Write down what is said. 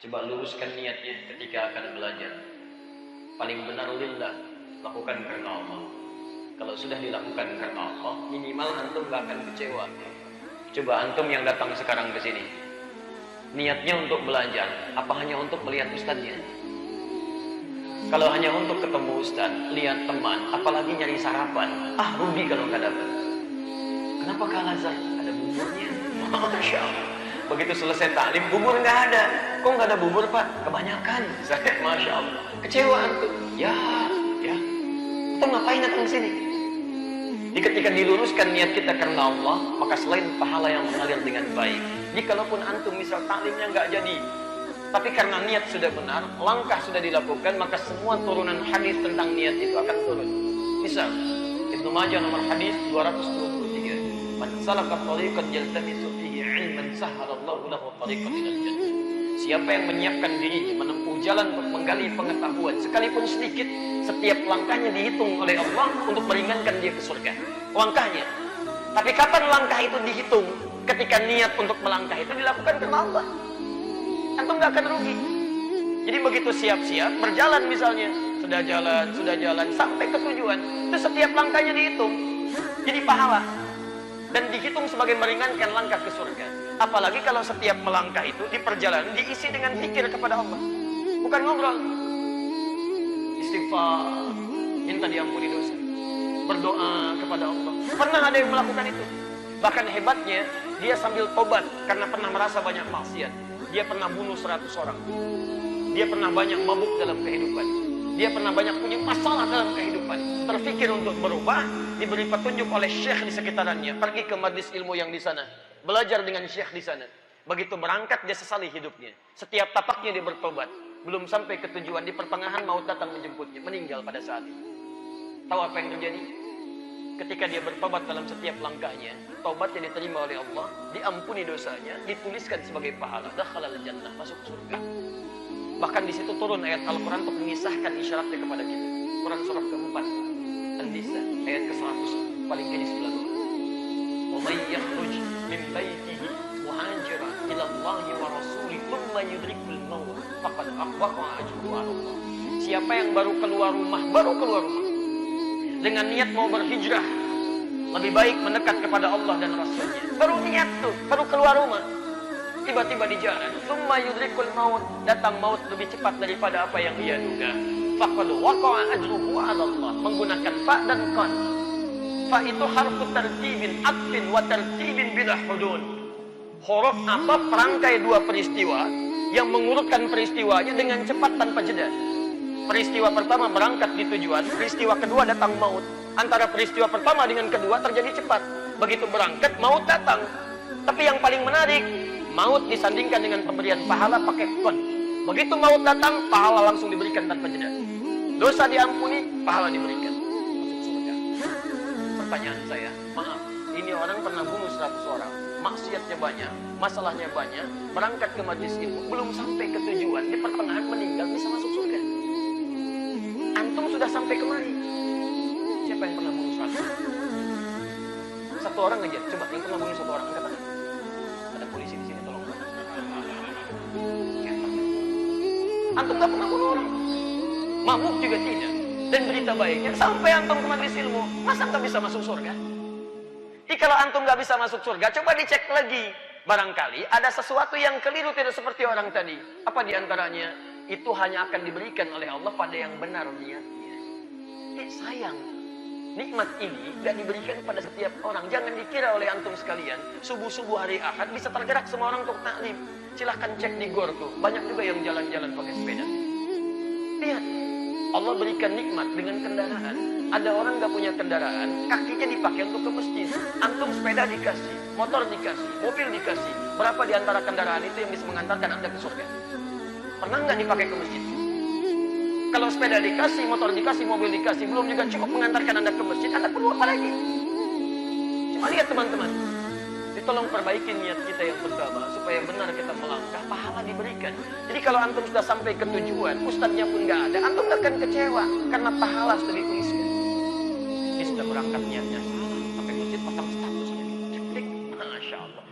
Coba luruskan niatnya ketika akan belajar. Paling benar lillah, lakukan karena Allah. Kalau sudah dilakukan karena Allah, minimal antum gak akan kecewa. Coba antum yang datang sekarang ke sini, niatnya untuk belajar, apa hanya untuk melihat ustadznya? Kalau hanya untuk ketemu ustadz, lihat teman, apalagi nyari sarapan, rugi kalau nggak dapat. Kenapa kalah Zah? Ada buburnya. Masya Allah. Begitu selesai taklim, bubur nggak ada. Kok nggak ada bubur Pak? Kebanyakan. Saya, Masya Allah. Kecewa antum. Ya. Kita ngapain datang ke sini? Jadi ketika diluruskan niat kita karena Allah, maka selain pahala yang mengalir dengan baik, jikalaupun antum misal taklimnya nggak jadi, tapi karena niat sudah benar, langkah sudah dilakukan, maka semua turunan hadis tentang niat itu akan turun. Misal, Ibnu Majah nomor hadis 223. Man salaka tariqan yaltamisu fihi 'ilman sahhalallahu lahu tariqan ilal jannah. Siapa yang menyiapkan dirinya menempuh jalan untuk menggali pengetahuan sekalipun sedikit, setiap langkahnya dihitung oleh Allah untuk meringankan dia ke surga. Langkahnya. Tapi kapan langkah itu dihitung? Ketika niat untuk melangkah itu dilakukan karena Allah. Antum gak akan rugi. Jadi begitu siap-siap berjalan misalnya, sudah jalan sampai ke tujuan, itu setiap langkahnya dihitung. Jadi pahala. Dan dihitung sebagai meringankan langkah ke surga. Apalagi kalau setiap melangkah itu di perjalanan diisi dengan zikir kepada Allah. Bukan ngobrol. Istighfar, minta diampuni dosa, berdoa kepada Allah. Pernah ada yang melakukan itu. Bahkan hebatnya, dia sambil tobat karena pernah merasa banyak maksiat. Dia pernah bunuh 100 orang. Dia pernah banyak mabuk dalam kehidupan. Dia pernah banyak punya masalah dalam kehidupan. Terfikir untuk berubah, diberi petunjuk oleh syekh di sekitarannya. Pergi ke majlis ilmu yang di sana. Belajar dengan syekh di sana. Begitu berangkat, dia sesali hidupnya. Setiap tapaknya dia bertobat. Belum sampai ke tujuan, di pertengahan maut datang menjemputnya. Meninggal pada saat itu. Tahu apa yang terjadi? Ketika dia bertobat dalam setiap langkahnya, taubatnya diterima oleh Allah, diampuni dosanya, dituliskan sebagai pahala. Dakhalal jannah, masuk surga. Bahkan di situ turun ayat Al-Quran untuk mengisahkan isyaratnya kepada kita. Quran surah keempat, An-Nisa, ayat ke-100, paling kiri sebelah bawah. Wa may yakhruj min baitihi muhajiran ila Allahi wa rasulih thumma yudrikul maut faqad aqwaqa ajruhu 'ala Allah. Siapa yang baru keluar rumah dengan niat mau berhijrah, lebih baik mendekat kepada Allah dan Rasulnya. Baru niat tuh, baru keluar rumah, tiba-tiba di jalan, summa yudrikul maut, datang maut lebih cepat daripada apa yang dia duga. Faqad waqa'a ajruhu 'ala Allah, menggunakan fa dan qad. Fa itu harfu tartibin atfin wa tartibin bila hudud. Huruf apa perangkai dua peristiwa yang mengurutkan peristiwanya dengan cepat tanpa jeda. Peristiwa pertama berangkat di tujuan, peristiwa kedua datang maut. Antara peristiwa pertama dengan kedua terjadi cepat. Begitu berangkat, maut datang. Tapi yang paling menarik, maut disandingkan dengan pemberian pahala pakai kon. Begitu maut datang, pahala langsung diberikan tanpa jeda. Dosa diampuni, pahala diberikan. Masuk surga. Pertanyaan saya, maaf, ini orang pernah bunuh 100 orang. Maksiatnya banyak, masalahnya banyak. Berangkat ke majlis ilmu, belum sampai ke tujuan, di pertengahan meninggal, bisa masuk surga. Antum sudah sampai kemari. Siapa yang pernah bunuh 100? Satu orang aja. Coba yang pernah bunuh 1 orang, angkat tangan. Ada polisi di sini, tolong. Antum gak pernah bunuh orang. Mabuk juga tidak. Dan berita baiknya, sampai antum ke majlis ilmu, masa gak bisa masuk surga? Jadi kalau antum gak bisa masuk surga, coba dicek lagi. Barangkali ada sesuatu yang keliru, tidak seperti orang tadi. Apa diantaranya? Itu hanya akan diberikan oleh Allah pada yang benar niatnya. Sayang, nikmat ini gak diberikan pada setiap orang. Jangan dikira oleh antum sekalian, subuh-subuh hari Ahad bisa tergerak semua orang untuk taklim. Silahkan cek di gor tuh, banyak juga yang jalan-jalan pakai sepeda. Lihat, Allah berikan nikmat dengan kendaraan. Ada orang gak punya kendaraan, kakinya dipakai untuk ke masjid. Antum sepeda dikasih, motor dikasih, mobil dikasih. Berapa di antara kendaraan itu yang bisa mengantarkan anda ke surga? Pernah nggak dipakai ke masjid? Kalau sepeda dikasih, motor dikasih, mobil dikasih, belum juga cukup mengantarkan anda ke masjid, anda perlu apa lagi? Cuma lihat teman-teman, tolong perbaiki niat kita yang pertama, supaya benar kita melangkah, pahala diberikan. Jadi kalau antum sudah sampai ke tujuan, ustadznya pun nggak ada, antum nggak akan kecewa, karena pahala sudah dituliskan. Ini sudah berangkat niatnya, sampai masjid pasang status, Masya Allah.